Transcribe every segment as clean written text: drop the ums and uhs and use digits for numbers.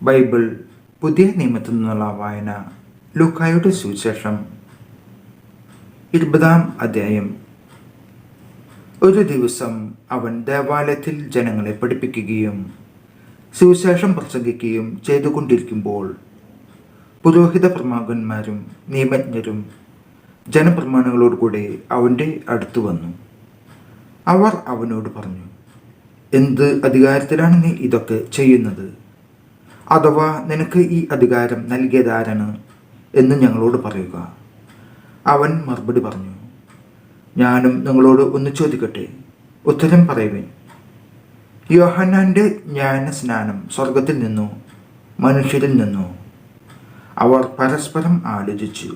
Bible പുതിയ നിയമത്തിൽ നിന്നുള്ള വായന ലൂക്കായുടെ സുവിശേഷം 20-ാം അധ്യായം. ഒരു ദിവസം അവൻ ദേവാലയത്തിൽ ജനങ്ങളെ പഠിപ്പിക്കുകയും സുവിശേഷം പ്രസംഗിക്കുകയും ചെയ്തുകൊണ്ടിരിക്കുമ്പോൾ പുരോഹിത പ്രമാകന്മാരും നിയമജ്ഞരും ജനപ്രമാണികളോടുകൂടെ അവൻ്റെ അടുത്ത് വന്നു. അവർ അവനോട് പറഞ്ഞു, എന്ത് അധികാരത്തിലാണ് നീ ഇതൊക്കെ ചെയ്യുന്നത്? അഥവാ നിനക്ക് ഈ അധികാരം നൽകിയതാരാണ് എന്ന് ഞങ്ങളോട് പറയുക. അവൻ മറുപടി പറഞ്ഞു, ഞാനും നിങ്ങളോട് ഒന്ന് ചോദിക്കട്ടെ, ഉത്തരം പറയുവിൻ. യോഹന്നാൻ്റെ ജ്ഞാനസ്നാനം സ്വർഗത്തിൽ നിന്നോ മനുഷ്യരിൽ നിന്നോ? അവർ പരസ്പരം ആലോചിച്ചു.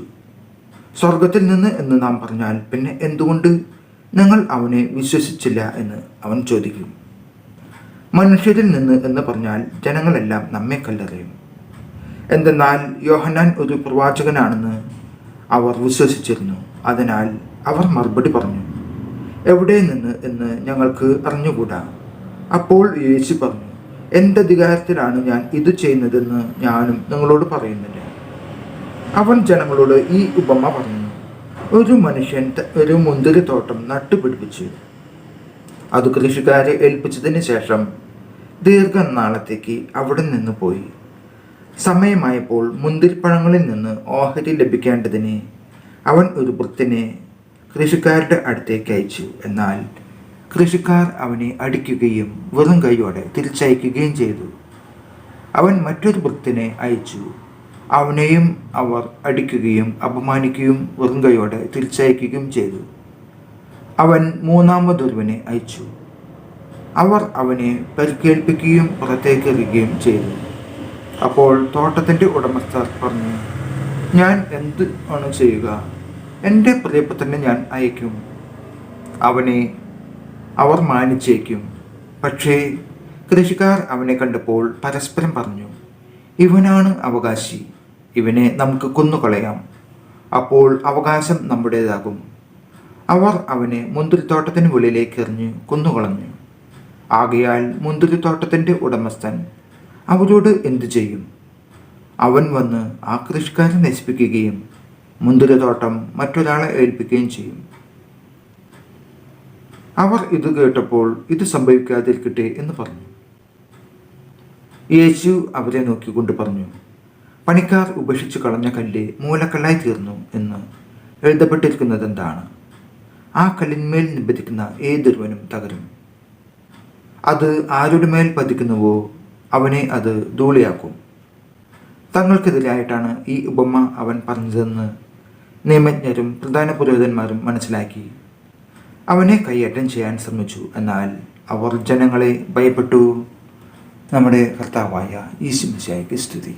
സ്വർഗത്തിൽ നിന്ന് എന്ന് നാം പറഞ്ഞാൽ പിന്നെ എന്തുകൊണ്ട് നിങ്ങൾ അവനെ വിശ്വസിച്ചില്ല എന്ന് അവൻ ചോദിക്കും. മനുഷ്യരിൽ നിന്ന് എന്ന് പറഞ്ഞാൽ ജനങ്ങളെല്ലാം നമ്മെ കല്ലെറിയും. എന്തെന്നാൽ യോഹന്നാൻ ഒരു പ്രവാചകനാണെന്ന് അവർ വിശ്വസിച്ചിരുന്നു. അതിനാൽ അവർ മറുപടി പറഞ്ഞു, എവിടെ നിന്ന് എന്ന് ഞങ്ങൾക്ക് അറിഞ്ഞുകൂടാ. അപ്പോൾ യേശു പറഞ്ഞു, എന്തധികാരത്തിലാണ് ഞാൻ ഇത് ചെയ്യുന്നതെന്ന് ഞാനും നിങ്ങളോട് പറയുന്നില്ല. അവൻ ജനങ്ങളോട് ഈ ഉപമ പറഞ്ഞു. ഒരു മനുഷ്യൻ ഒരു മുന്തിരിത്തോട്ടം നട്ടുപിടിപ്പിച്ചു. അത് കൃഷിക്കാരെ ഏൽപ്പിച്ചതിന് ശേഷം ദീർഘനാളത്തേക്ക് അവിടെ നിന്ന് പോയി. സമയമായപ്പോൾ മുന്തിരിപ്പഴങ്ങളിൽ നിന്ന് ഓഹരി ലഭിക്കേണ്ടതിന് അവൻ ഒരു വൃത്തിനെ കൃഷിക്കാരുടെ അടുത്തേക്ക് അയച്ചു. എന്നാൽ കൃഷിക്കാർ അവനെ അടിക്കുകയും വെറും കൈയോടെ തിരിച്ചയക്കുകയും ചെയ്തു. അവൻ മറ്റൊരു വൃത്തിനെ അയച്ചു. അവനെയും അവർ അടിക്കുകയും അപമാനിക്കുകയും വെറും കൈയോടെ തിരിച്ചയക്കുകയും ചെയ്തു. അവൻ മൂന്നാമതൊരുവനെ അയച്ചു. അവർ അവനെ പരിക്കേൽപ്പിക്കുകയും പുറത്തേക്ക് എറിയുകയും ചെയ്തു. അപ്പോൾ തോട്ടത്തിൻ്റെ ഉടമസ്ഥർ പറഞ്ഞു, ഞാൻ എന്ത് ആണ് ചെയ്യുക? എൻ്റെ പ്രിയപുത്രനെ ഞാൻ അയക്കും, അവനെ അവർ മാനിച്ചേക്കും. പക്ഷേ കൃഷിക്കാർ അവനെ കണ്ടപ്പോൾ പരസ്പരം പറഞ്ഞു, ഇവനാണ് അവകാശി, ഇവനെ നമുക്ക് കൊന്നുകളയാം, അപ്പോൾ അവകാശം നമ്മുടേതാകും. അവർ അവനെ മുന്തിരിത്തോട്ടത്തിന് വെളിയിലേക്ക് എറിഞ്ഞ് കൊന്നുകളഞ്ഞു. ആകയാൽ മുന്തിരിത്തോട്ടത്തിൻ്റെ ഉടമസ്ഥൻ അവരോട് എന്തു ചെയ്യും? അവൻ വന്ന് ആ കൃഷിക്കാരെ നശിപ്പിക്കുകയും മുന്തിരിത്തോട്ടം മറ്റൊരാളെ ഏൽപ്പിക്കുകയും ചെയ്യും. അവർ ഇത് കേട്ടപ്പോൾ ഇത് സംഭവിക്കാതിരിക്കട്ടെ എന്ന് പറഞ്ഞു. യേശു അവരെ നോക്കിക്കൊണ്ട് പറഞ്ഞു, പണിക്കാർ ഉപേക്ഷിച്ചു കളഞ്ഞ കല്ല് മൂലക്കല്ലായി തീർന്നു എന്ന് എഴുതപ്പെട്ടിരിക്കുന്നത് എന്താണ്? ആ കല്ലിന്മേൽ നിബന്ധിക്കുന്ന ഏതൊരുവനും തകരും. അത് ആരുടെ മേൽ പതിക്കുന്നുവോ അവനെ അത് ധൂളിയാക്കും. തങ്ങൾക്കെതിരായിട്ടാണ് ഈ ഉപമ അവൻ പറഞ്ഞതെന്ന് നിയമജ്ഞരും പ്രധാന പുരോഹിതന്മാരും മനസ്സിലാക്കി അവനെ കൈയേറ്റം ചെയ്യാൻ ശ്രമിച്ചു. എന്നാൽ അവർ ജനങ്ങളെ ഭയപ്പെട്ടു. നമ്മുടെ കർത്താവായ യേശു മിശിഹായ്ക്ക് സ്തുതി.